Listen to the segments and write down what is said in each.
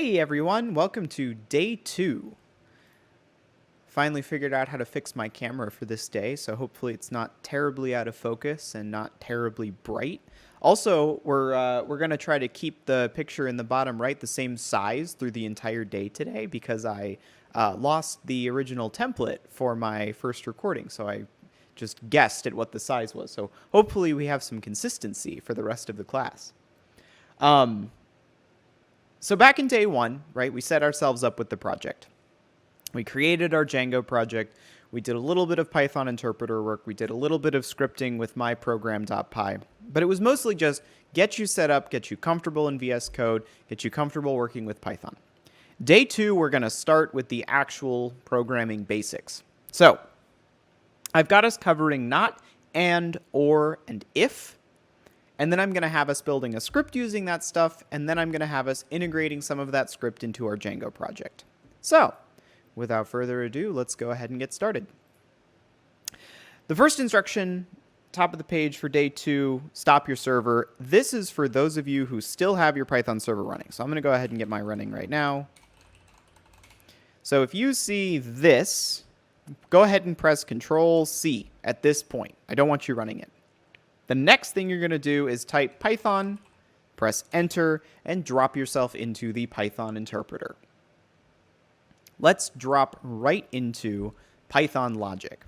Hey everyone, welcome to day 2. Finally figured out how to fix my camera for this day, so hopefully it's not terribly out of focus and not terribly bright. Also, we're going to try to keep the picture in the bottom right the same size through the entire day today because I lost the original template for my first recording, so I just guessed at what the size was. So hopefully we have some consistency for the rest of the class. So back in day 1, right, we set ourselves up with the project. We created our Django project. We did a little bit of Python interpreter work. We did a little bit of scripting with myprogram.py. But it was mostly just get you set up, get you comfortable in VS Code, get you comfortable working with Python. Day 2, we're going to start with the actual programming basics. So I've got us covering not, and, or, and if. And then I'm going to have us building a script using that stuff, and then I'm going to have us integrating some of that script into our Django project. So, without further ado, let's go ahead and get started. The first instruction, top of the page for day 2, stop your server. This is for those of you who still have your Python server running. So I'm going to go ahead and get mine running right now. So if you see this, go ahead and press Control-C at this point. I don't want you running it. The next thing you're going to do is type Python, press Enter, and drop yourself into the Python interpreter. Let's drop right into Python logic.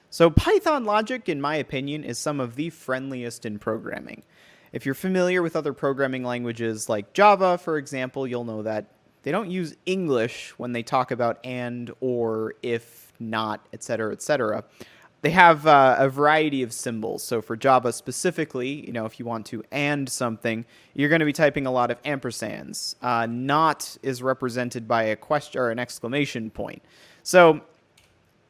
So Python logic, in my opinion, is some of the friendliest in programming. If you're familiar with other programming languages like Java, for example, you'll know that they don't use English when they talk about and, or, if, not, etc., etc. They have a variety of symbols. So for Java specifically, if you want to and something, you're going to be typing a lot of ampersands. Not is represented by a question or an exclamation point. So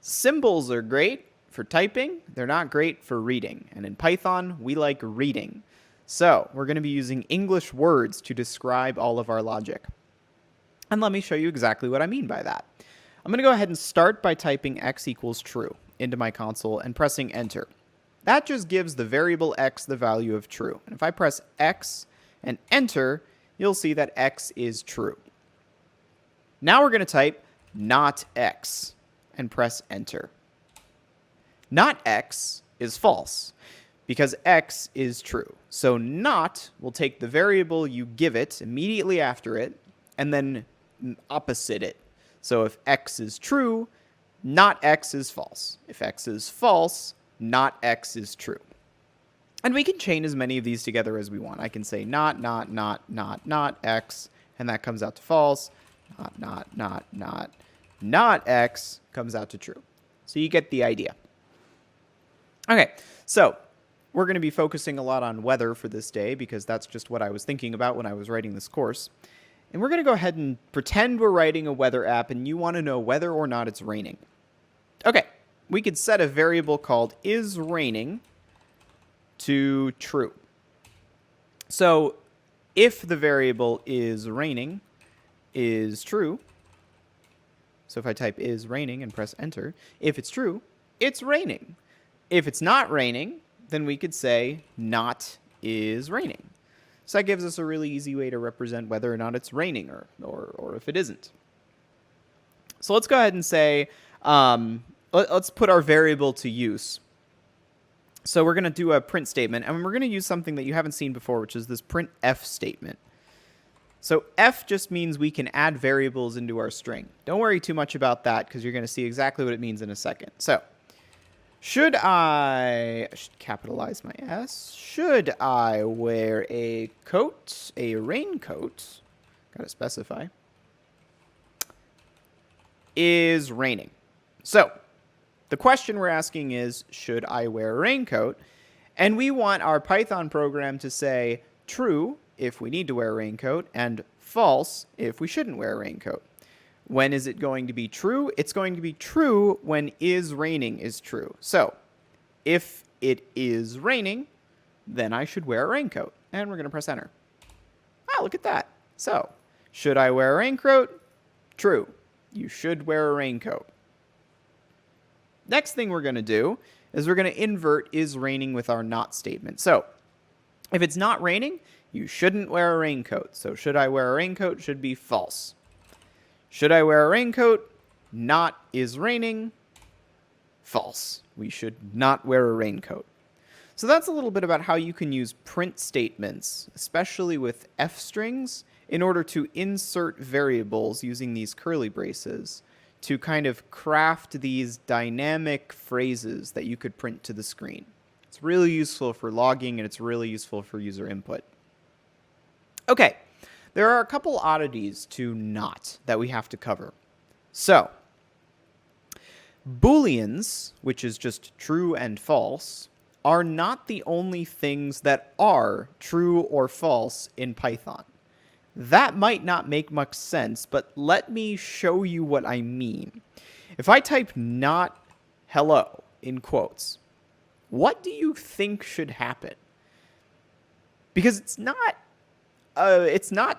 symbols are great for typing. They're not great for reading. And in Python, we like reading. So we're going to be using English words to describe all of our logic. And let me show you exactly what I mean by that. I'm going to go ahead and start by typing x equals true into my console and pressing Enter. That just gives the variable x the value of true. And if I press X and Enter, you'll see that x is true. Now we're going to type not x and press Enter. Not x is false because x is true. So not will take the variable you give it immediately after it and then opposite it. So if x is true, not x is false. If x is false, not x is true. And we can chain as many of these together as we want. I can say not x, and that comes out to false. Not x comes out to true. So you get the idea. Okay, so we're going to be focusing a lot on weather for this day because that's just what I was thinking about when I was writing this course. And we're going to go ahead and pretend we're writing a weather app and you want to know whether or not it's raining. Okay, we could set a variable called isRaining to true. So if the variable isRaining is true, so if I type isRaining and press Enter, if it's true, it's raining. If it's not raining, then we could say not isRaining. So that gives us a really easy way to represent whether or not it's raining or if it isn't. So let's go ahead and say, let's put our variable to use. So we're going to do a print statement, and we're going to use something that you haven't seen before, which is this Printf statement. So f just means we can add variables into our string. Don't worry too much about that because you're going to see exactly what it means in a second. So I should capitalize my S. Should I wear a coat, a raincoat? Got to specify. Is raining. So the question we're asking is, should I wear a raincoat? And we want our Python program to say true if we need to wear a raincoat and false if we shouldn't wear a raincoat. When is it going to be true? It's going to be true when isRaining is true. So if it is raining, then I should wear a raincoat. And we're going to press Enter. Ah, look at that. So should I wear a raincoat? True. You should wear a raincoat. Next thing we're going to do is we're going to invert isRaining with our not statement. So if it's not raining, You shouldn't wear a raincoat. So should I wear a raincoat should be false. Should I wear a raincoat? Not is raining. False. We should not wear a raincoat. So that's a little bit about how you can use print statements, especially with f strings, in order to insert variables using these curly braces to kind of craft these dynamic phrases that you could print to the screen. It's really useful for logging, and it's really useful for user input. Okay, there are a couple oddities to not that we have to cover. So, Booleans, which is just true and false, are not the only things that are true or false in Python. That might not make much sense, but let me show you what I mean. If I type not hello in quotes, what do you think should happen? Because it's not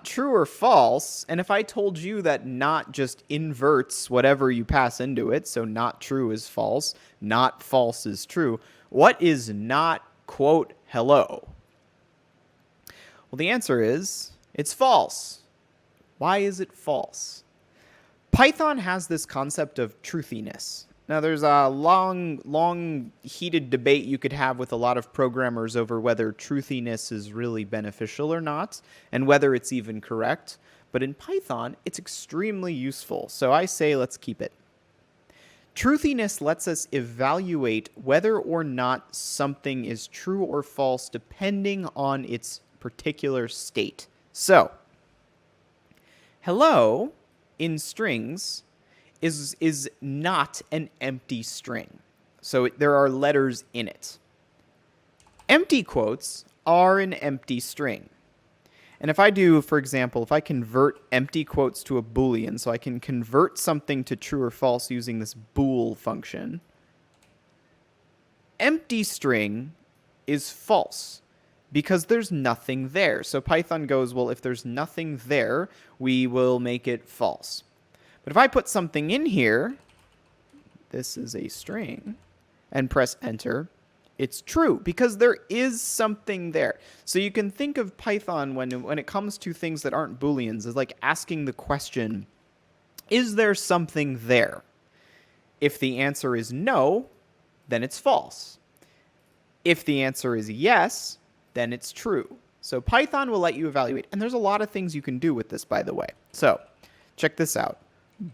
true or false, and if I told you that not just inverts whatever you pass into it, so not true is false, not false is true, what is not, quote, hello? Well, the answer is, it's false. Why is it false? Python has this concept of truthiness. Now, there's a long, heated debate you could have with a lot of programmers over whether truthiness is really beneficial or not, and whether it's even correct. But in Python, it's extremely useful, so I say let's keep it. Truthiness lets us evaluate whether or not something is true or false depending on its particular state. So, hello in strings is not an empty string. So there are letters in it. Empty quotes are an empty string. And if I do, for example, if I convert empty quotes to a Boolean, so I can convert something to true or false using this bool function, empty string is false because there's nothing there. So Python goes, well, if there's nothing there, we will make it false. But if I put something in here, this is a string, and press enter, it's true because there is something there. So you can think of Python when it comes to things that aren't Booleans as like asking the question, is there something there? If the answer is no, then it's false. If the answer is yes, then it's true. So Python will let you evaluate. And there's a lot of things you can do with this, by the way. So check this out.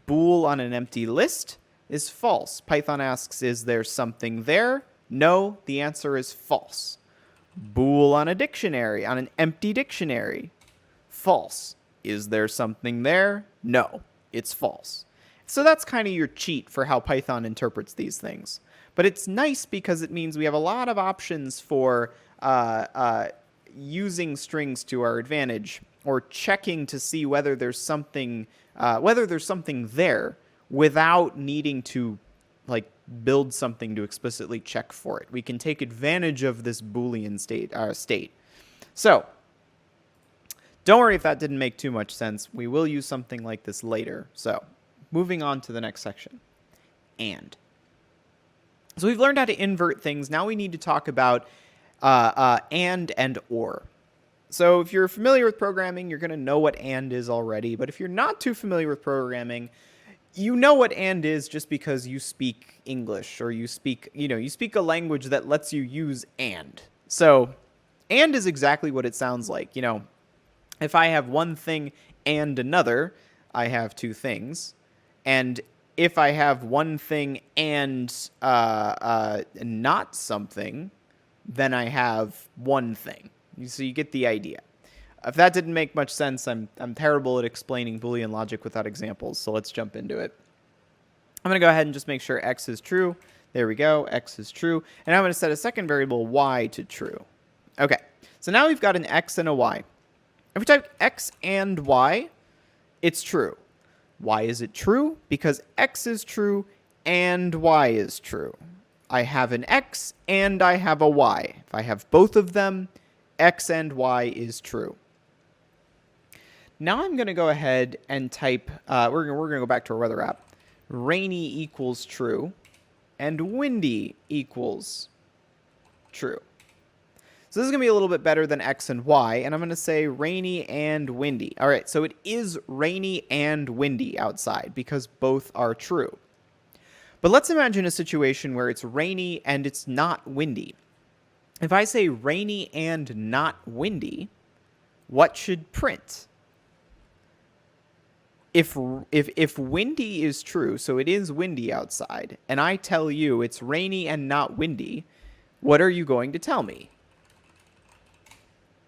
Bool on an empty list is false. Python asks, is there something there? No, the answer is false. Bool on a dictionary, on an empty dictionary. False. Is there something there? No, it's false. So that's kind of your cheat for how Python interprets these things. But it's nice because it means we have a lot of options for using strings to our advantage, or checking to see whether there's something there without needing to like build something to explicitly check for it. We can take advantage of this Boolean state. So don't worry if that didn't make too much sense. We will use something like this later. So moving on to the next section. And. So we've learned how to invert things. Now we need to talk about and or. So if you're familiar with programming, you're going to know what and is already. But if you're not too familiar with programming, you know what and is just because you speak English, or you speak a language that lets you use and. So and is exactly what it sounds like. If I have one thing and another, I have two things. And if I have one thing and not something, then I have one thing. So you get the idea. If that didn't make much sense, I'm terrible at explaining Boolean logic without examples, so let's jump into it. I'm going to go ahead and just make sure x is true. There we go, x is true. And I'm going to set a second variable y to true. Okay, so now we've got an x and a y. If we type x and y, it's true. Why is it true? Because x is true and y is true. I have an x and I have a y. If I have both of them, x and y is true. Now I'm going to go ahead and type, we're going to go back to our weather app. Rainy equals true, and windy equals true. So So this is going to be a little bit better than X and Y, and I'm going to say rainy and windy. All right, so it is rainy and windy outside because both are true. But let's imagine a situation where it's rainy and it's not windy. If I say rainy and not windy, what should print? If windy is true, so it is windy outside, and I tell you it's rainy and not windy, what are you going to tell me?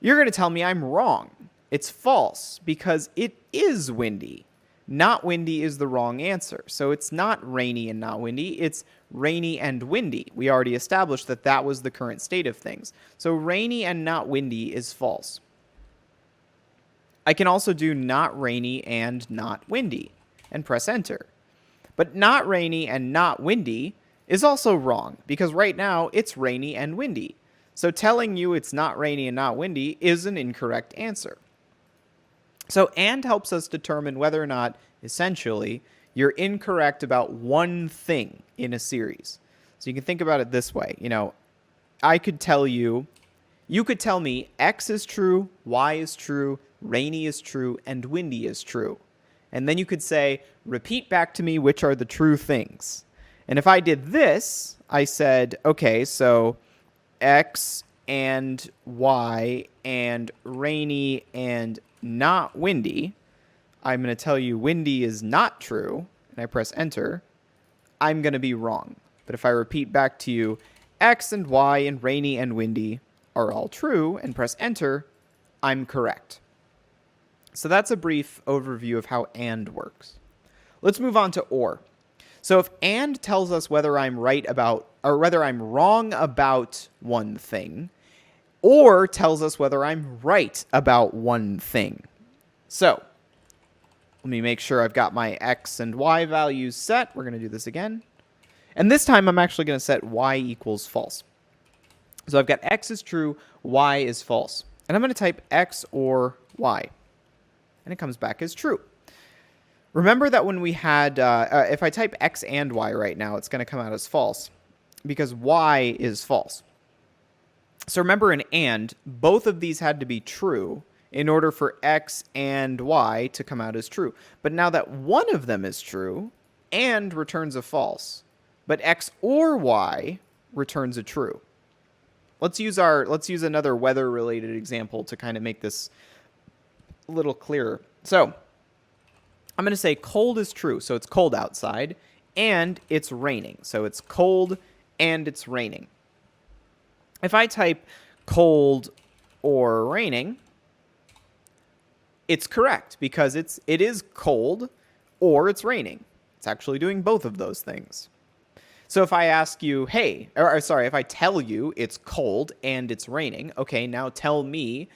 You're going to tell me I'm wrong. It's false because it is windy. Not windy is the wrong answer. So it's not rainy and not windy. It's rainy and windy. We already established that that was the current state of things. So rainy and not windy is false. I can also do not rainy and not windy and press enter. But not rainy and not windy is also wrong because right now it's rainy and windy. So telling you it's not rainy and not windy is an incorrect answer. So and helps us determine whether or not, essentially, you're incorrect about one thing in a series. So you can think about it this way. I could tell you could tell me X is true, Y is true, rainy is true, and windy is true. And then you could say, repeat back to me which are the true things. And if I did this, I said, okay, so X and Y and rainy and not windy, I'm going to tell you windy is not true, and I press enter, I'm going to be wrong. But if I repeat back to you, X and Y and rainy and windy are all true, and press enter, I'm correct. So that's a brief overview of how AND works. Let's move on to OR. So if AND tells us whether I'm right about, or whether I'm wrong about one thing, OR tells us whether I'm right about one thing. So let me make sure I've got my X and Y values set. We're going to do this again. And this time I'm actually going to set Y equals false. So I've got X is true, Y is false. And I'm going to type X or Y. And it comes back as true. Remember that when we had, if I type X and Y right now, it's going to come out as false because Y is false. So remember in AND, both of these had to be true in order for X and Y to come out as true. But now that one of them is true, AND returns a false. But X or Y returns a true. Let's use another weather-related example to kind of make this a little clearer. So I'm going to say cold is true, so it's cold outside, and it's raining. So it's cold and it's raining. If I type cold or raining, it's correct because it is cold or it's raining. It's actually doing both of those things. So if I ask you, hey, if I tell you it's cold and it's raining, okay, now tell me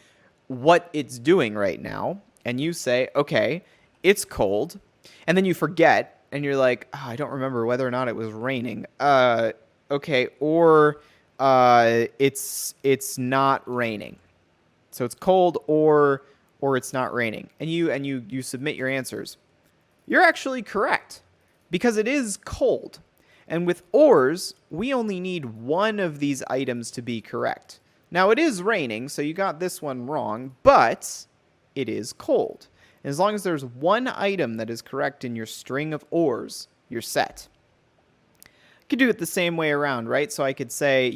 what it's doing right now. And you say, okay, it's cold. And then you forget and you're like, oh, I don't remember whether or not it was raining. Okay, or it's not raining. So it's cold or it's not raining. And you submit your answers. You're actually correct because it is cold. And with ORs, we only need one of these items to be correct. Now it is raining, so you got this one wrong, but it is cold. And as long as there's one item that is correct in your string of ORs, you're set. You could do it the same way around, right? So I could say,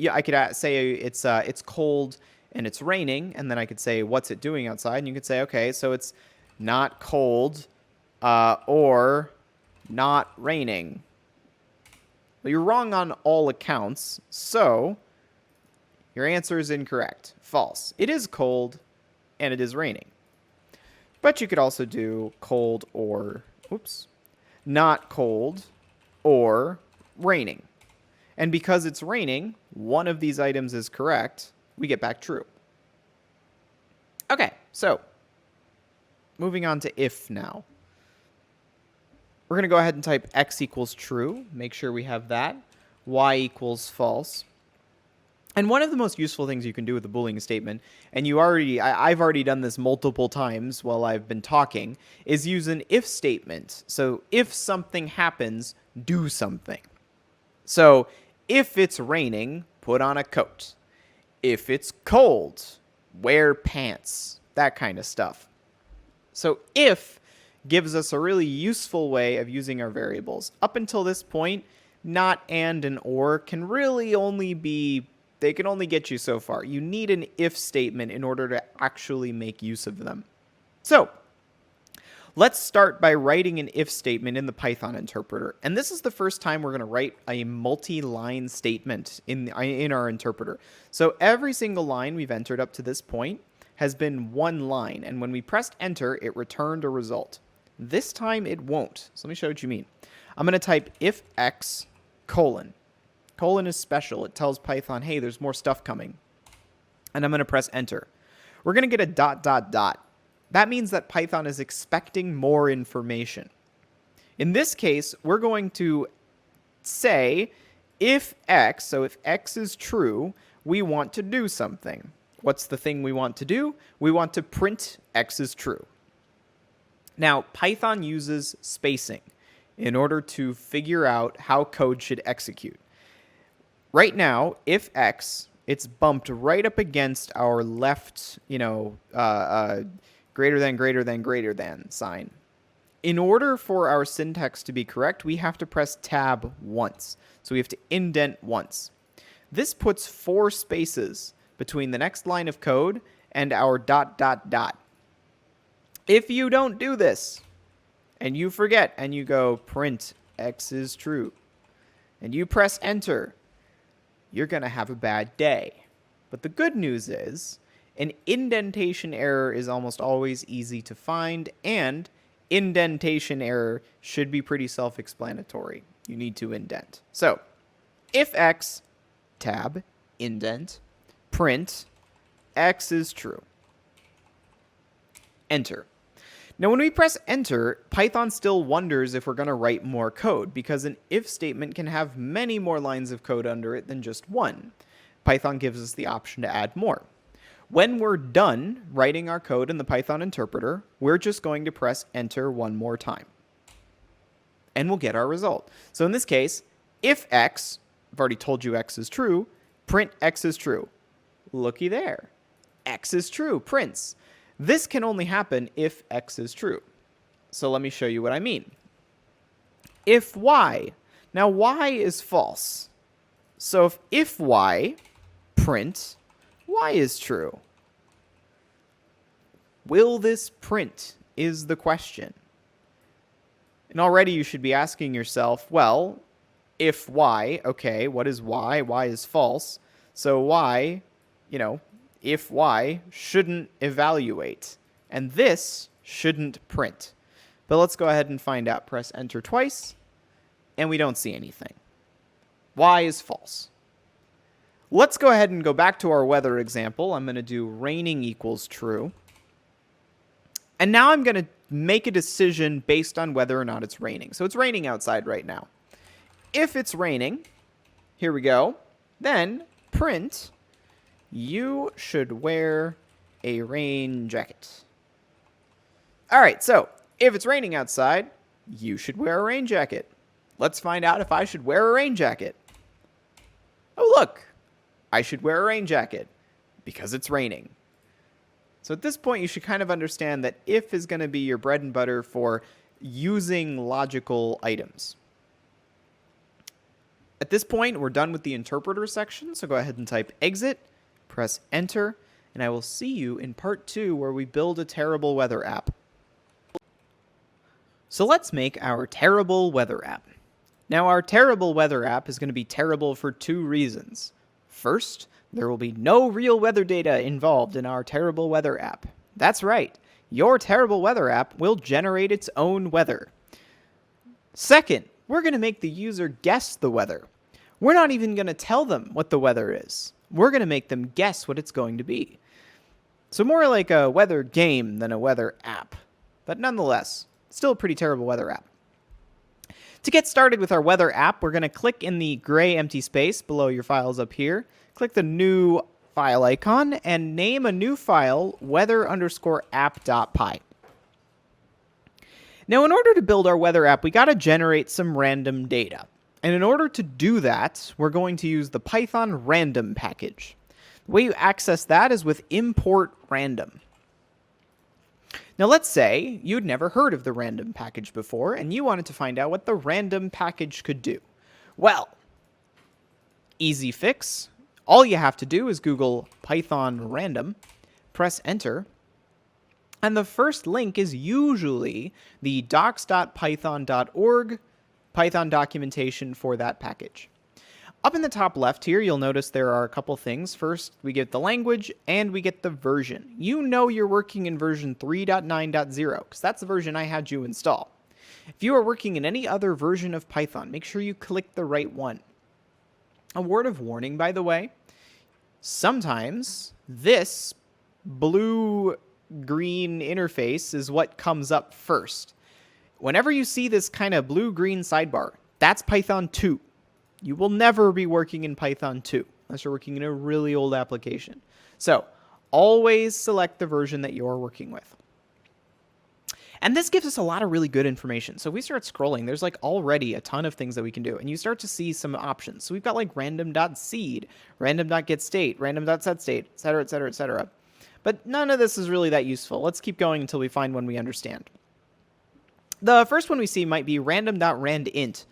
say it's cold and it's raining, and then I could say, what's it doing outside? And you could say, okay, so it's not cold or not raining. Well, you're wrong on all accounts, so your answer is incorrect. False. It is cold and it is raining. But you could also do cold or, not cold or raining. And because it's raining, one of these items is correct. We get back true. Okay, so moving on to if now. We're going to go ahead and type x equals true. Make sure we have that. Y equals false. And one of the most useful things you can do with the Boolean statement, and I've already done this multiple times while I've been talking, is use an if statement. So if something happens, do something. So if it's raining, put on a coat. If it's cold, wear pants, that kind of stuff. So if gives us a really useful way of using our variables. Up until this point, not, and or can really only be, they can only get you so far. You need an if statement in order to actually make use of them. So let's start by writing an if statement in the Python interpreter. And this is the first time we're going to write a multi-line statement in our interpreter. So every single line we've entered up to this point has been one line. And when we pressed enter, it returned a result. This time it won't. So let me show you what you mean. I'm going to type if x colon. Colon is special. It tells Python, hey, there's more stuff coming. And I'm going to press enter. We're going to get a dot, dot, dot. That means that Python is expecting more information. In this case, we're going to say if x, so if x is true, we want to do something. What's the thing we want to do? We want to print x is true. Now, Python uses spacing in order to figure out how code should execute. Right now, if x, it's bumped right up against our left, greater than sign. In order for our syntax to be correct, we have to press tab once. So we have to indent once. This puts 4 spaces between the next line of code and our dot, dot, dot. If you don't do this, and you forget, and you go print x is true, and you press enter, you're going to have a bad day. But the good news is, an indentation error is almost always easy to find, and indentation error should be pretty self-explanatory. You need to indent. So, if x, tab, indent, print, x is true. Enter. Now, when we press enter, Python still wonders if we're going to write more code, because an if statement can have many more lines of code under it than just one. Python gives us the option to add more. When we're done writing our code in the Python interpreter, we're just going to press enter one more time. And we'll get our result. So in this case, if x, I've already told you x is true, print x is true. Looky there. X is true, prints. This can only happen if x is true. So let me show you what I mean. If y, now y is false. So if y, print, y is true. Will this print is the question. And already you should be asking yourself, well, if y, okay, what is y? Y is false. So y, if y shouldn't evaluate. And this shouldn't print. But let's go ahead and find out. Press enter twice, and we don't see anything. Y is false. Let's go ahead and go back to our weather example. I'm going to do raining equals true. And now I'm going to make a decision based on whether or not it's raining. So it's raining outside right now. If it's raining, here we go, then print, you should wear a rain jacket. All right, so if it's raining outside, you should wear a rain jacket. Let's find out if I should wear a rain jacket. Oh, look, I should wear a rain jacket because it's raining. So at this point, you should kind of understand that if is going to be your bread and butter for using logical items. At this point, we're done with the interpreter section, so go ahead and type exit, press enter, and I will see you in part 2 where we build a terrible weather app. So let's make our terrible weather app. Now, our terrible weather app is going to be terrible for 2 reasons. First, there will be no real weather data involved in our terrible weather app. That's right, your terrible weather app will generate its own weather. Second, we're going to make the user guess the weather. We're not even going to tell them what the weather is. We're going to make them guess what it's going to be. So more like a weather game than a weather app. But nonetheless, still a pretty terrible weather app. To get started with our weather app, we're going to click in the gray empty space below your files up here. Click the new file icon and name a new file weather_app.py. Now, in order to build our weather app, we got to generate some random data. And in order to do that, we're going to use the Python random package. The way you access that is with import random. Now let's say you'd never heard of the random package before and you wanted to find out what the random package could do. Well, easy fix. All you have to do is Google Python random, press enter, and the first link is usually the docs.python.org Python documentation for that package. Up in the top left here, you'll notice there are a couple things. First, we get the language and we get the version. You know you're working in version 3.9.0 because that's the version I had you install. If you are working in any other version of Python, make sure you click the right one. A word of warning, by the way, sometimes this blue-green interface is what comes up first. Whenever you see this kind of blue-green sidebar, that's Python 2. You will never be working in Python 2 unless you're working in a really old application. So always select the version that you're working with. And this gives us a lot of really good information. So if we start scrolling, there's like already a ton of things that we can do. And you start to see some options. So we've got like random.seed, random.getState, random.setState, et cetera, et cetera, et cetera. But none of this is really that useful. Let's keep going until we find one we understand. The first one we see might be random.randint.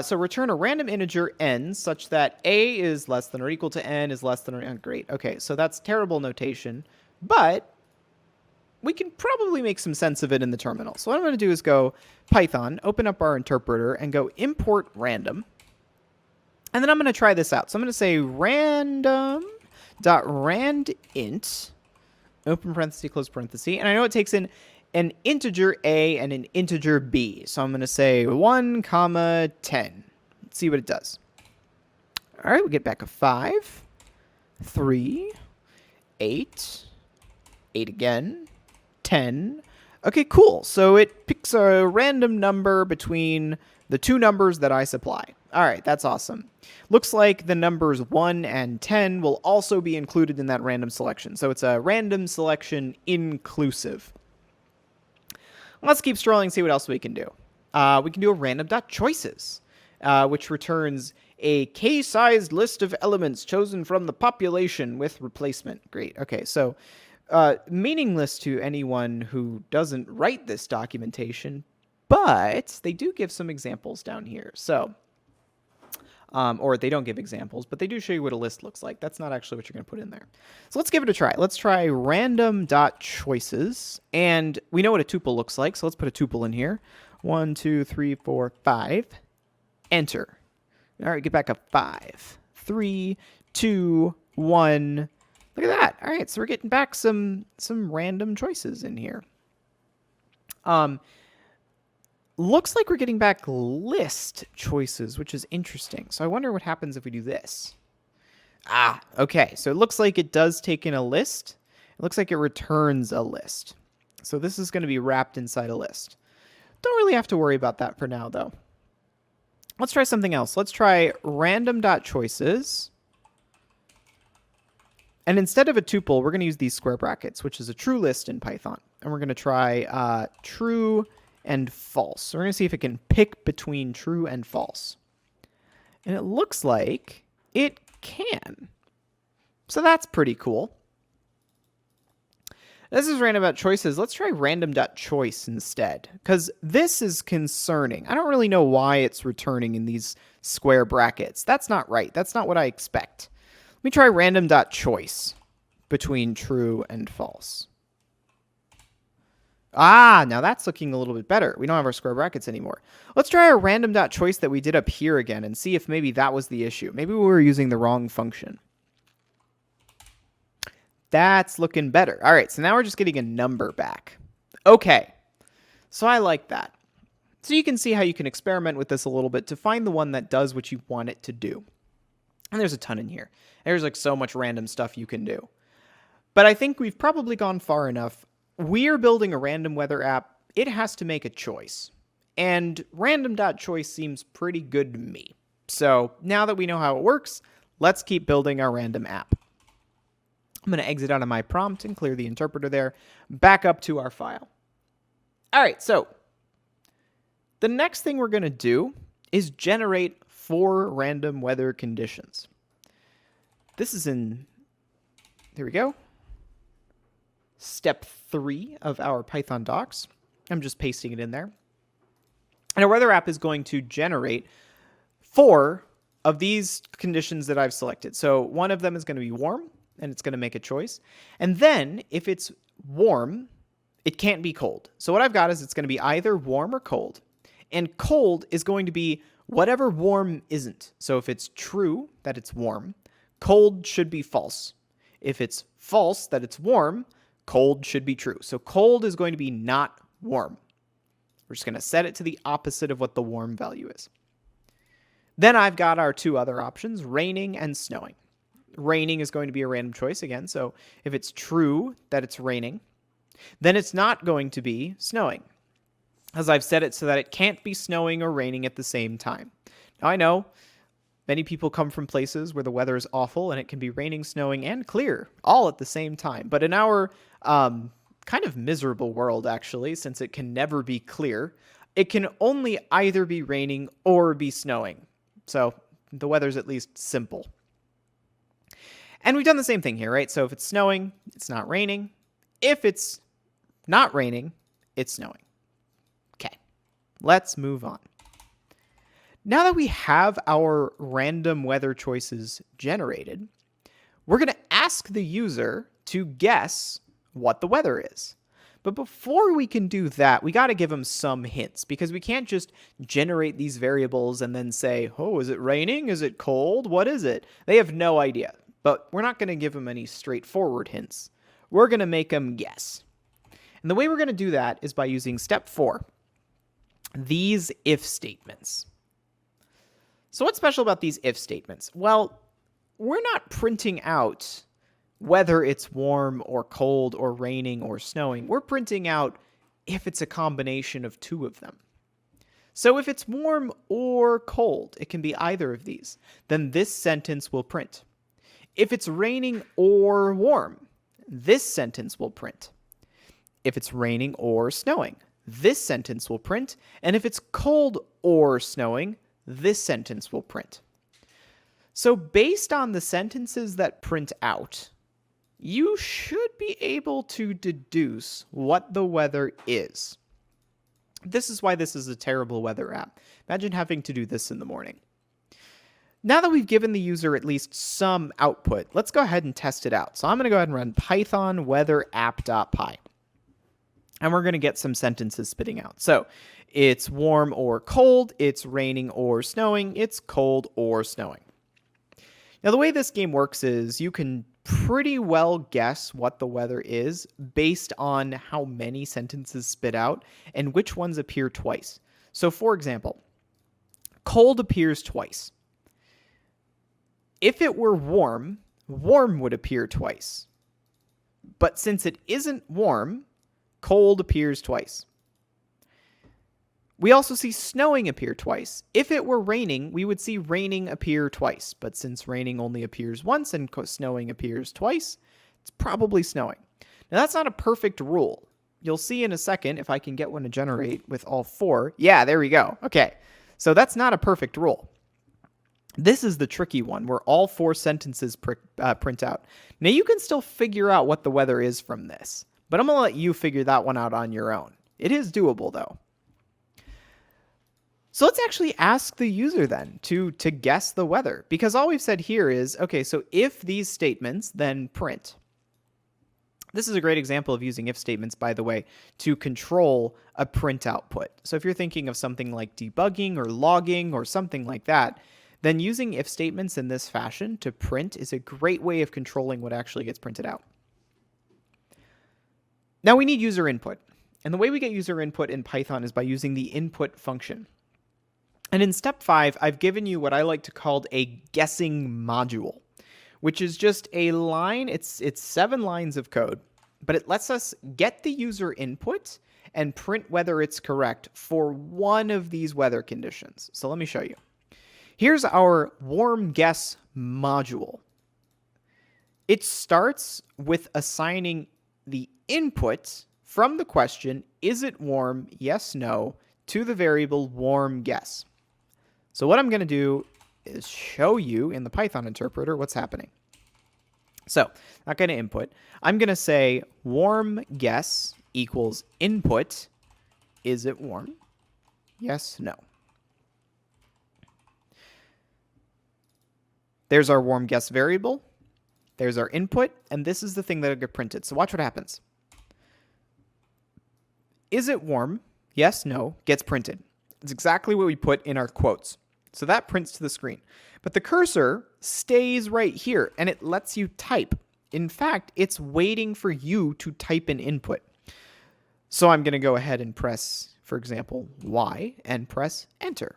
So return a random integer n such that a is less than or equal to n is less than or great. Okay, so that's terrible notation, but we can probably make some sense of it in the terminal. So what I'm going to do is go Python, open up our interpreter, and go import random. And then I'm going to try this out. So I'm going to say random.randint, open parenthesis, close parenthesis. And I know it takes in an integer a and an integer b. So I'm going to say 1, 10. Let's see what it does. All right, we get back a 5, 3, 8, 8 again, 10. Okay, cool. So it picks a random number between the two numbers that I supply. All right, that's awesome. Looks like the numbers 1 and 10 will also be included in that random selection. So it's a random selection inclusive. Let's keep scrolling and see what else we can do. We can do a random.choices, which returns a k-sized list of elements chosen from the population with replacement. Great. Okay, so meaningless to anyone who doesn't write this documentation, but they do give some examples down here. So, or they don't give examples, but they do show you what a list looks like. That's not actually what you're going to put in there. So let's give it a try. Let's try random.choices. And we know what a tuple looks like, so let's put a tuple in here. 1, 2, 3, 4, 5. Enter. All right, get back up 5, 3, 2, 1. Look at that. All right, so we're getting back some random choices in here. Looks like we're getting back list choices, which is interesting. So I wonder what happens if we do this. Ah, okay. So it looks like it does take in a list. It looks like it returns a list. So this is going to be wrapped inside a list. Don't really have to worry about that for now, though. Let's try something else. Let's try random.choices. And instead of a tuple, we're going to use these square brackets, which is a true list in Python. And we're going to try true and false. So we're going to see if it can pick between true and false. And it looks like it can. So that's pretty cool. This is random.choices. Let's try random.choice instead, because this is concerning. I don't really know why it's returning in these square brackets. That's not right. That's not what I expect. Let me try random.choice between true and false. Ah, now that's looking a little bit better. We don't have our square brackets anymore. Let's try our random.choice that we did up here again and see if maybe that was the issue. Maybe we were using the wrong function. That's looking better. All right, so now we're just getting a number back. Okay, so I like that. So you can see how you can experiment with this a little bit to find the one that does what you want it to do. And there's a ton in here. There's like so much random stuff you can do. But I think we've probably gone far enough. We're building a random weather app. It has to make a choice. And random.choice seems pretty good to me. So now that we know how it works, let's keep building our random app. I'm going to exit out of my prompt and clear the interpreter there. Back up to our file. All right, so the next thing we're going to do is generate 4 random weather conditions. This is in There we go. Step 3 of our Python docs. I'm just pasting it in there. And our weather app is going to generate 4 of these conditions that I've selected. So one of them is going to be warm, and it's going to make a choice. And then if it's warm, it can't be cold. So what I've got is it's going to be either warm or cold. And cold is going to be whatever warm isn't. So if it's true that it's warm, cold should be false. If it's false that it's warm, cold should be true. So cold is going to be not warm. We're just going to set it to the opposite of what the warm value is. Then I've got our 2 other options, raining and snowing. Raining is going to be a random choice again. So if it's true that it's raining, then it's not going to be snowing, as I've set it so that it can't be snowing or raining at the same time. Now I know many people come from places where the weather is awful and it can be raining, snowing, and clear all at the same time. But in our kind of miserable world, actually, since it can never be clear, it can only either be raining or be snowing. So the weather's at least simple. And we've done the same thing here, right? So if it's snowing, it's not raining. If it's not raining, it's snowing. Okay, let's move on. Now that we have our random weather choices generated, we're going to ask the user to guess what the weather is. But before we can do that, we got to give them some hints, because we can't just generate these variables and then say, oh, is it raining? Is it cold? What is it? They have no idea. But we're not going to give them any straightforward hints. We're going to make them guess. And the way we're going to do that is by using step 4, these if statements. So what's special about these if statements? Well, we're not printing out whether it's warm or cold or raining or snowing. We're printing out if it's a combination of 2 of them. So if it's warm or cold, it can be either of these, then this sentence will print. If it's raining or warm, this sentence will print. If it's raining or snowing, this sentence will print. And if it's cold or snowing, this sentence will print. So based on the sentences that print out, you should be able to deduce what the weather is. This is why this is a terrible weather app. Imagine having to do this in the morning. Now that we've given the user at least some output, let's go ahead and test it out. So I'm going to go ahead and run python weather app.py. And we're going to get some sentences spitting out. So it's warm or cold, it's raining or snowing, it's cold or snowing. Now the way this game works is you can pretty well guess what the weather is based on how many sentences spit out and which ones appear twice. So for example, cold appears twice. If it were warm, warm would appear twice. But since it isn't warm, cold appears twice. We also see snowing appear twice. If it were raining, we would see raining appear twice. But since raining only appears once and snowing appears twice, it's probably snowing. Now that's not a perfect rule. You'll see in a second if I can get one to generate with all 4. Yeah, there we go. Okay, so that's not a perfect rule. This is the tricky one where all 4 sentences print out. Now you can still figure out what the weather is from this, but I'm going to let you figure that one out on your own. It is doable though. So let's actually ask the user then to guess the weather, because all we've said here is, okay, so if these statements, then print. This is a great example of using if statements, by the way, to control a print output. So if you're thinking of something like debugging or logging or something like that, then using if statements in this fashion to print is a great way of controlling what actually gets printed out. Now we need user input. And the way we get user input in Python is by using the input function. And in step 5, I've given you what I like to call a guessing module, which is just a line. It's 7 lines of code, but it lets us get the user input and print whether it's correct for one of these weather conditions. So let me show you. Here's our warm guess module. It starts with assigning the input from the question, is it warm, yes, no, to the variable warm guess. So what I'm going to do is show you in the Python interpreter what's happening. So not going to input. I'm going to say warm guess equals input. Is it warm? Yes, no. There's our warm guess variable. There's our input, and this is the thing that'll get printed. So watch what happens. Is it warm? Yes, no, gets printed. It's exactly what we put in our quotes. So that prints to the screen. But the cursor stays right here, and it lets you type. In fact, it's waiting for you to type an input. So I'm going to go ahead and press, for example, Y, and press Enter.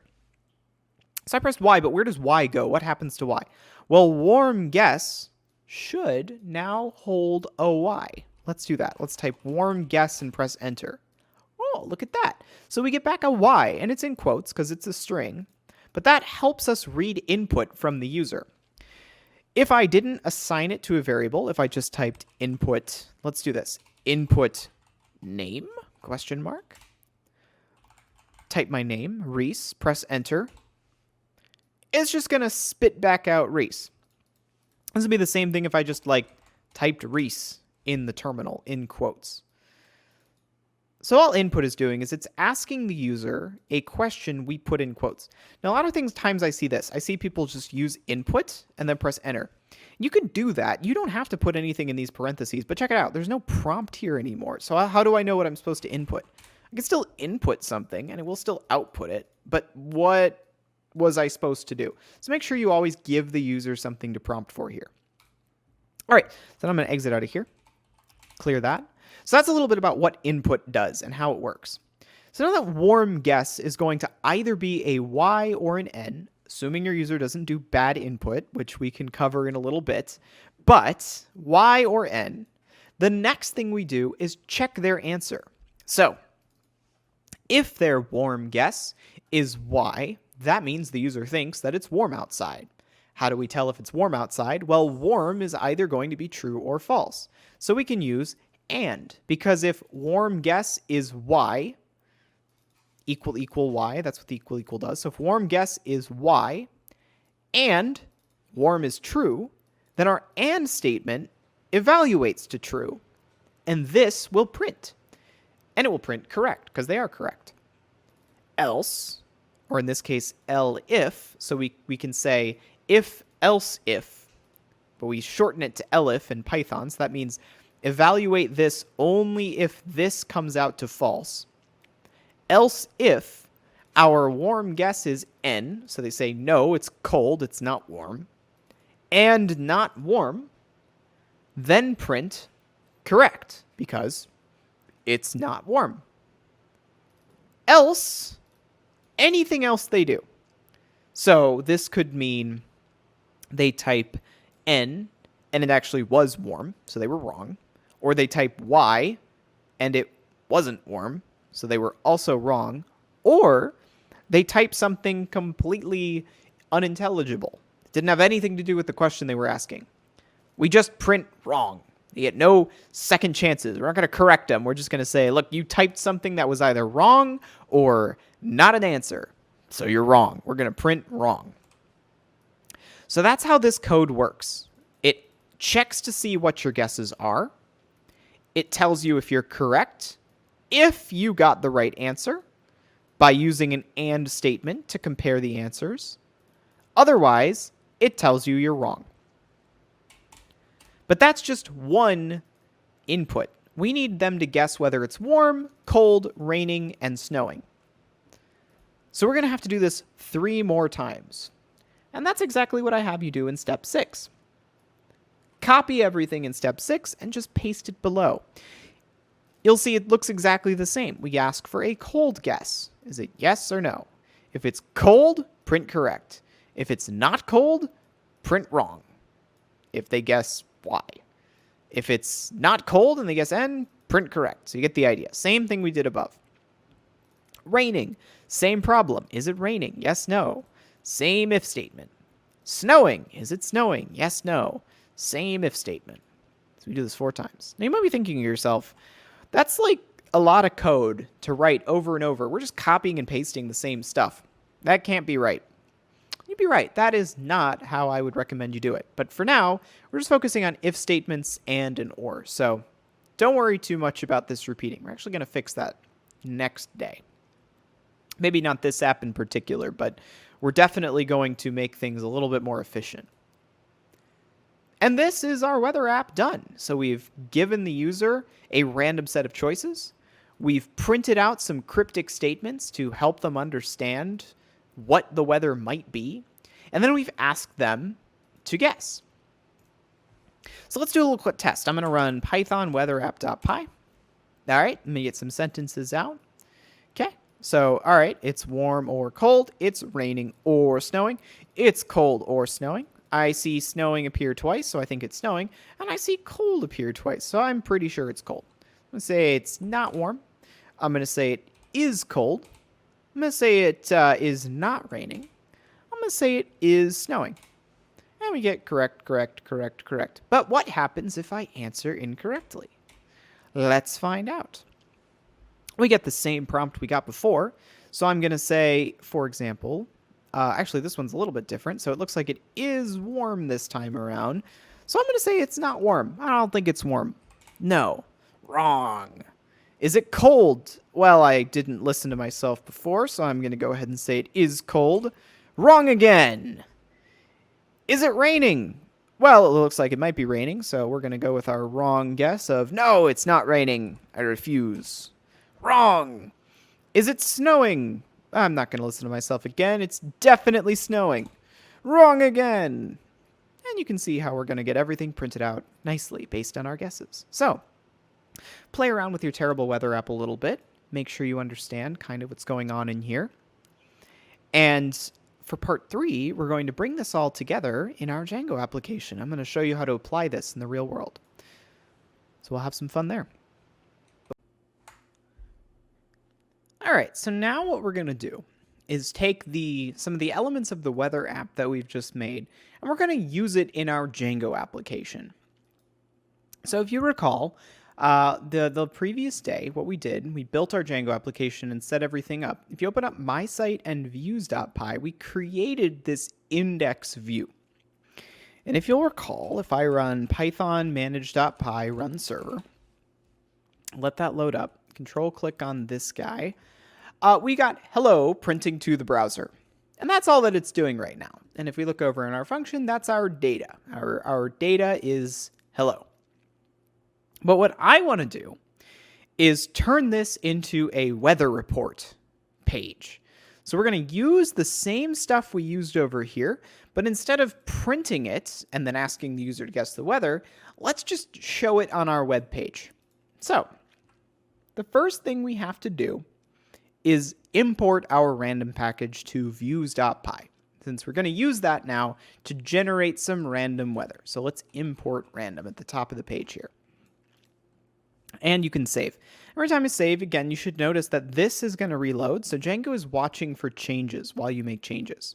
So I pressed Y, but where does Y go? What happens to Y? Well, warm guess should now hold a Y. Let's do that. Let's type warm guess and press Enter. Oh, look at that. So we get back a Y, and it's in quotes because it's a string. But that helps us read input from the user. If I didn't assign it to a variable, if I just typed input, let's do this, input name, question mark. Type my name, Reese, press Enter. It's just going to spit back out Reese. This would be the same thing if I just typed Reese in the terminal in quotes. So all input is doing is it's asking the user a question we put in quotes. Now, a lot of times I see this. I see people just use input and then press enter. You can do that. You don't have to put anything in these parentheses, but check it out. There's no prompt here anymore. So how do I know what I'm supposed to input? I can still input something and it will still output it, but what was I supposed to do? So make sure you always give the user something to prompt for here. All right, so I'm going to exit out of here. Clear that. So that's a little bit about what input does and how it works. So now that warm guess is going to either be a Y or an N, assuming your user doesn't do bad input, which we can cover in a little bit, but Y or N, the next thing we do is check their answer. So if their warm guess is Y, that means the user thinks that it's warm outside. How do we tell if it's warm outside? Well, warm is either going to be true or false. So we can use and, because if warm guess is Y, equal Y, that's what the equal does. So if warm guess is Y and warm is true, then our and statement evaluates to true. And this will print. And it will print correct, because they are correct. Else, or in this case, elif, so we can say if, else, if, but we shorten it to elif in Python, so that means evaluate this only if this comes out to false. Else if our warm guess is N, so they say no, it's cold, it's not warm, and not warm, then print correct, because it's not warm. Else, anything else they do. So this could mean they type N, and it actually was warm, so they were wrong. Or they type Y, and it wasn't warm, so they were also wrong. Or they type something completely unintelligible. It didn't have anything to do with the question they were asking. We just print wrong. You get no second chances. We're not going to correct them. We're just going to say, look, you typed something that was either wrong or not an answer. So you're wrong. We're going to print wrong. So that's how this code works. It checks to see what your guesses are. It tells you if you're correct, if you got the right answer, by using an and statement to compare the answers. Otherwise, it tells you you're wrong. But that's just one input. We need them to guess whether it's warm, cold, raining, and snowing. So we're going to have to do this 3 more times. And that's exactly what I have you do in step 6. Copy everything in step 6 and just paste it below. You'll see it looks exactly the same. We ask for a cold guess. Is it yes or no? If it's cold, print correct. If it's not cold, print wrong. If they guess Y. If it's not cold and they guess N, print correct. So you get the idea. Same thing we did above. Raining, same problem. Is it raining? Yes, no. Same if statement. Snowing, is it snowing? Yes, no. Same if statement. So we do this 4 times. Now you might be thinking to yourself, that's like a lot of code to write over and over. We're just copying and pasting the same stuff. That can't be right. You'd be right. That is not how I would recommend you do it. But for now, we're just focusing on if statements and an or. So don't worry too much about this repeating. We're actually going to fix that next day. Maybe not this app in particular, but we're definitely going to make things a little bit more efficient. And this is our weather app done. So we've given the user a random set of choices. We've printed out some cryptic statements to help them understand what the weather might be. And then we've asked them to guess. So let's do a little quick test. I'm going to run python weatherapp.py. All right, let me get some sentences out. Okay, so, all right, it's warm or cold. It's raining or snowing. It's cold or snowing. I see snowing appear twice, so I think it's snowing. And I see cold appear twice, so I'm pretty sure it's cold. I'm going to say it's not warm. I'm going to say it is cold. I'm going to say it is not raining. I'm going to say it is snowing. And we get correct, correct, correct, correct. But what happens if I answer incorrectly? Let's find out. We get the same prompt we got before. So I'm going to say, for example, actually this one's a little bit different. So it looks like it is warm this time around. So I'm going to say it's not warm. I don't think it's warm. No. Wrong. Is it cold? Well, I didn't listen to myself before, so I'm going to go ahead and say it is cold. Wrong again. Is it raining? Well, it looks like it might be raining, so we're going to go with our wrong guess of, no, it's not raining. I refuse. Wrong. Is it snowing? I'm not going to listen to myself again. It's definitely snowing. Wrong again. And you can see how we're going to get everything printed out nicely based on our guesses. So, play around with your terrible weather app a little bit. Make sure you understand kind of what's going on in here. And for part 3, we're going to bring this all together in our Django application. I'm going to show you how to apply this in the real world. So we'll have some fun there. All right, so now what we're going to do is take some of the elements of the weather app that we've just made, and we're going to use it in our Django application. So if you recall, the previous day, what we did, we built our Django application and set everything up. If you open up my site and views.py, we created this index view. And if you'll recall, if I run python manage.py run server, let that load up, control click on this guy, we got hello printing to the browser. And that's all that it's doing right now. And if we look over in our function, that's our data. Our data is hello. But what I want to do is turn this into a weather report page. So we're going to use the same stuff we used over here, but instead of printing it and then asking the user to guess the weather, let's just show it on our web page. So the first thing we have to do is import our random package to views.py, since we're going to use that now to generate some random weather. So let's import random at the top of the page here. And you can save. Every time you save, again, you should notice that this is going to reload. So Django is watching for changes while you make changes.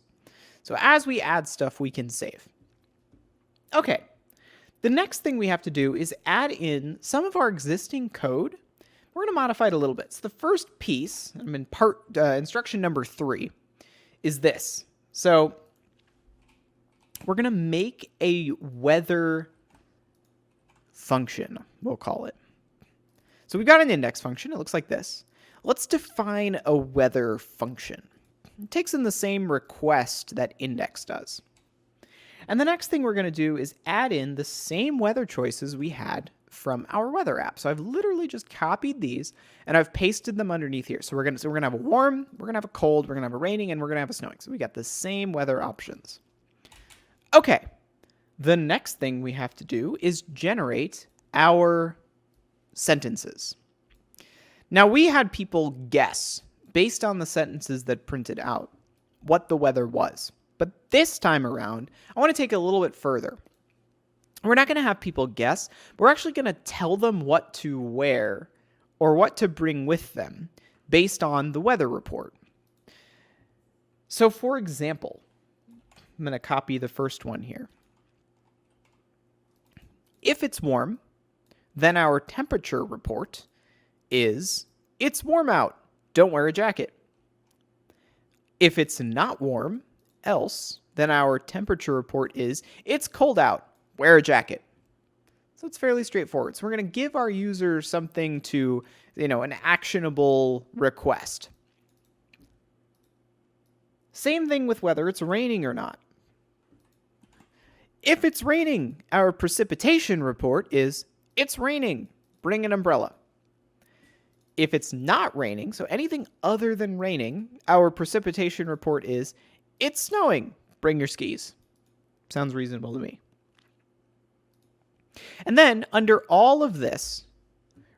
So as we add stuff, we can save. Okay. The next thing we have to do is add in some of our existing code. We're going to modify it a little bit. So the first piece, I'm in instruction number 3, is this. So we're going to make a weather function, we'll call it. So we've got an index function. It looks like this. Let's define a weather function. It takes in the same request that index does. And the next thing we're going to do is add in the same weather choices we had from our weather app. So I've literally just copied these and I've pasted them underneath here. So we're going to have a warm, we're going to have a cold, we're going to have a raining, and we're going to have a snowing. So we got the same weather options. Okay. The next thing we have to do is generate our sentences. Now we had people guess based on the sentences that printed out what the weather was. But this time around, I want to take it a little bit further. We're not going to have people guess. We're actually going to tell them what to wear or what to bring with them based on the weather report. So for example, I'm going to copy the first one here. If it's warm, then our temperature report is, it's warm out, don't wear a jacket. If it's not warm, else then our temperature report is, it's cold out, wear a jacket. So it's fairly straightforward. So we're going to give our user something to, an actionable request. Same thing with whether it's raining or not. If it's raining, our precipitation report is, it's raining, bring an umbrella. If it's not raining, so anything other than raining, our precipitation report is, it's snowing, bring your skis. Sounds reasonable to me. And then under all of this,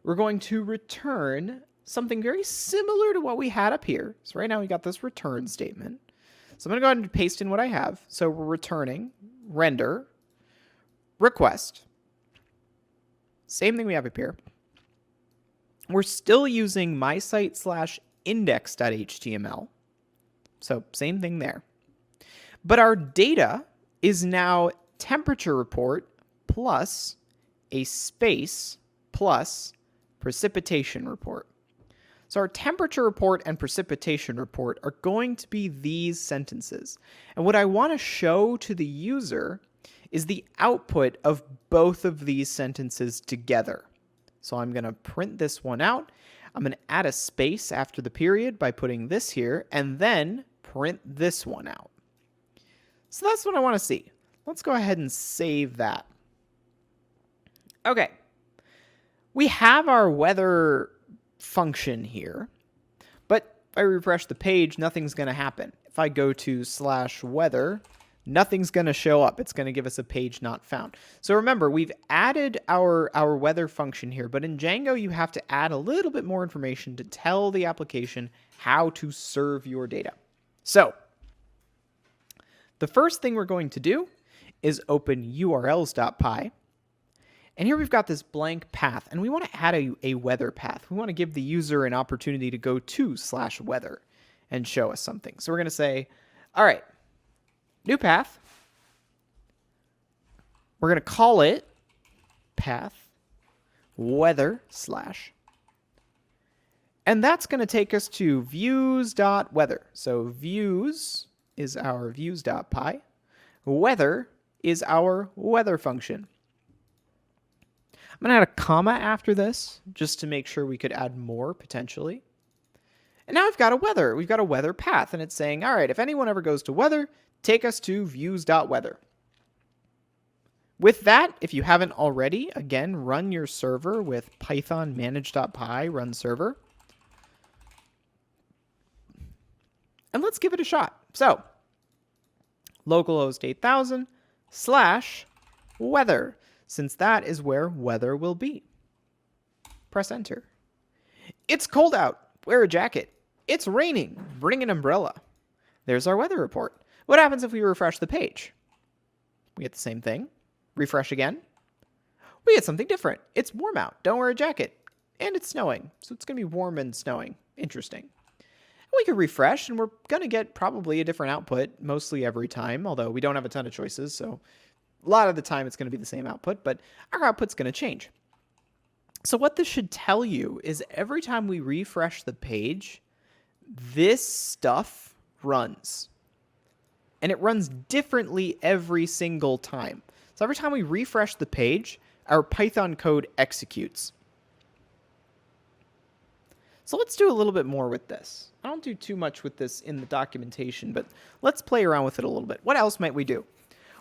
we're going to return something very similar to what we had up here. So right now we got this return statement. So I'm going to go ahead and paste in what I have. So we're returning render request. Same thing we have up here. We're still using mysite/index.html. So same thing there. But our data is now temperature report plus a space plus precipitation report. So our temperature report and precipitation report are going to be these sentences. And what I want to show to the user is the output of both of these sentences together. So I'm going to print this one out. I'm going to add a space after the period by putting this here, and then print this one out. So that's what I want to see. Let's go ahead and save that. Okay. We have our weather function here, but if I refresh the page, nothing's going to happen. If I go to /weather, nothing's going to show up. It's going to give us a page not found. So remember, we've added our weather function here, but in Django, you have to add a little bit more information to tell the application how to serve your data. So the first thing we're going to do is open urls.py. And here we've got this blank path, and we want to add a weather path. We want to give the user an opportunity to go to /weather and show us something. So we're going to say, all right, new path. We're going to call it path weather /. And that's going to take us to views.weather. So views is our views.py. Weather is our weather function. I'm going to add a comma after this just to make sure we could add more potentially. And now we've got a weather. We've got a weather path, and it's saying, all right, if anyone ever goes to weather, take us to views.weather. With that, if you haven't already, again, run your server with python manage.py run server. And let's give it a shot. So localhost 8000 /weather. Since that is where weather will be. Press enter. It's cold out. Wear a jacket. It's raining. Bring an umbrella. There's our weather report. What happens if we refresh the page? We get the same thing. Refresh again. We get something different. It's warm out. Don't wear a jacket. And it's snowing. So it's going to be warm and snowing. Interesting. We could refresh, and we're going to get probably a different output mostly every time, although we don't have a ton of choices, so a lot of the time it's going to be the same output, but our output's going to change. So what this should tell you is every time we refresh the page, this stuff runs. And it runs differently every single time. So every time we refresh the page, our Python code executes. So let's do a little bit more with this. I don't do too much with this in the documentation, but let's play around with it a little bit. What else might we do?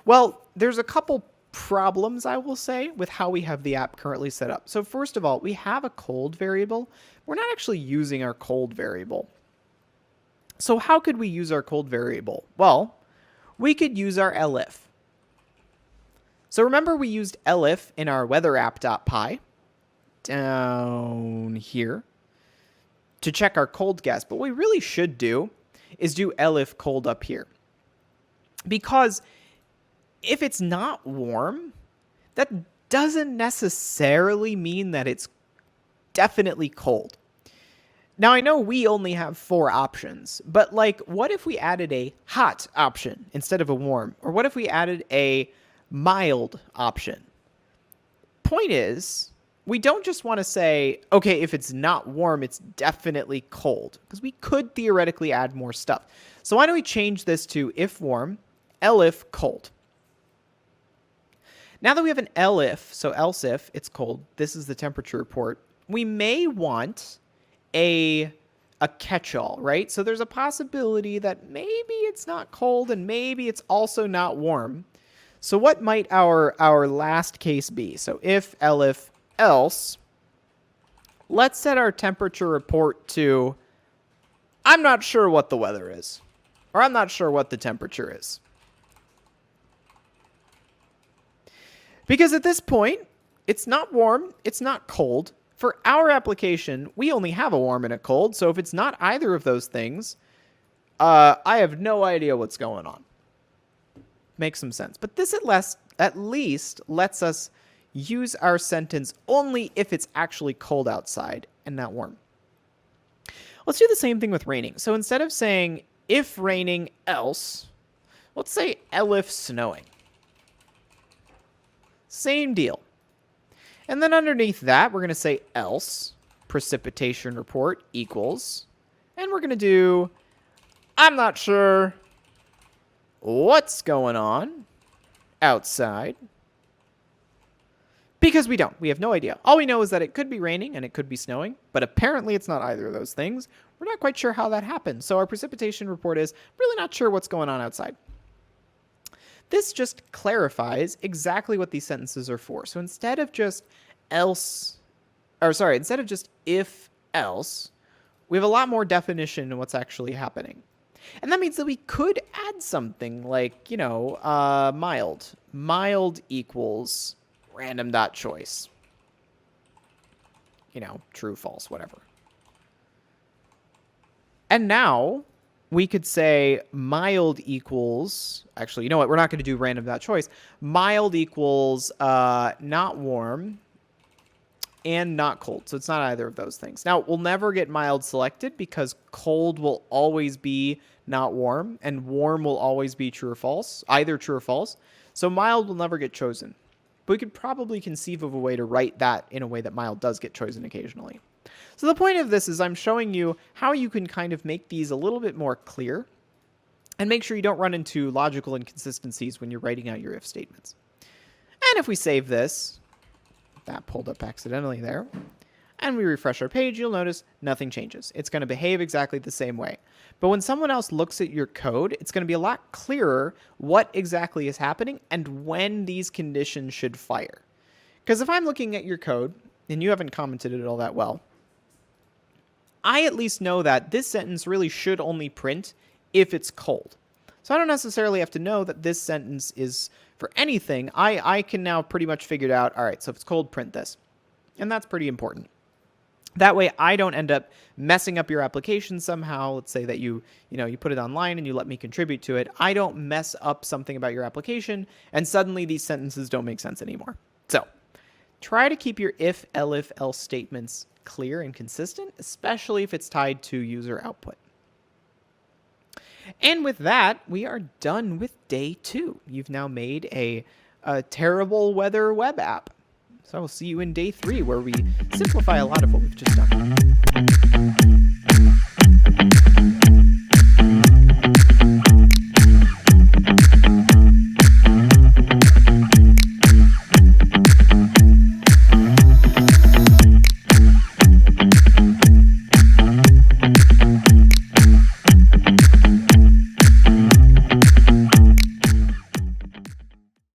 Well, there's a couple problems, I will say, with how we have the app currently set up. So first of all, we have a cold variable. We're not actually using our cold variable. So how could we use our cold variable? Well, we could use our elif. So remember we used elif in our weatherapp.py down here to check our cold guess. But what we really should do is do elif cold up here. Because if it's not warm, that doesn't necessarily mean that it's definitely cold. Now, I know we only have 4 options, but like, what if we added a hot option instead of a warm? Or what if we added a mild option? Point is, we don't just want to say, okay, if it's not warm, it's definitely cold, because we could theoretically add more stuff. So why don't we change this to if warm, elif cold. Now that we have an elif, so else if it's cold, this is the temperature report, we may want a catch-all, right? So there's a possibility that maybe it's not cold and maybe it's also not warm. So what might our last case be? So if, elif, else, let's set our temperature report to, I'm not sure what the weather is, or I'm not sure what the temperature is. Because at this point, it's not warm, it's not cold. For our application, we only have a warm and a cold, so if it's not either of those things, I have no idea what's going on. Makes some sense. But this at least lets us use our sentence only if it's actually cold outside and not warm. Let's do the same thing with raining. So instead of saying if raining else, let's say elif snowing. Same deal. And then underneath that, we're going to say else precipitation report equals, and we're going to do, I'm not sure what's going on outside, because we don't. We have no idea. All we know is that it could be raining and it could be snowing, but apparently it's not either of those things. We're not quite sure how that happened. So our precipitation report is really not sure what's going on outside. This just clarifies exactly what these sentences are for. So instead of just instead of just if else, we have a lot more definition in what's actually happening. And that means that we could add something like, mild. Mild equals random.choice. True, false, whatever. And now we could say mild equals, actually, you know what? We're not going to do random.choice. Mild equals not warm and not cold. So it's not either of those things. Now, we'll never get mild selected because cold will always be not warm and warm will always be true or false, either true or false. So mild will never get chosen. But we could probably conceive of a way to write that in a way that mild does get chosen occasionally. So the point of this is I'm showing you how you can kind of make these a little bit more clear and make sure you don't run into logical inconsistencies when you're writing out your if statements. And if we save this, that pulled up accidentally there, and we refresh our page, you'll notice nothing changes. It's going to behave exactly the same way. But when someone else looks at your code, it's going to be a lot clearer what exactly is happening and when these conditions should fire. Because if I'm looking at your code, and you haven't commented it all that well, I at least know that this sentence really should only print if it's cold. So I don't necessarily have to know that this sentence is for anything. I can now pretty much figure it out. All right, so if it's cold, print this. And that's pretty important. That way I don't end up messing up your application somehow. Let's say that you put it online and you let me contribute to it. I don't mess up something about your application and suddenly these sentences don't make sense anymore. So try to keep your if, elif, else statements clear and consistent, especially if it's tied to user output. And with that, we are done with day 2. You've now made a terrible weather web app. So I will see you in day 3, where we simplify a lot of what we've just done.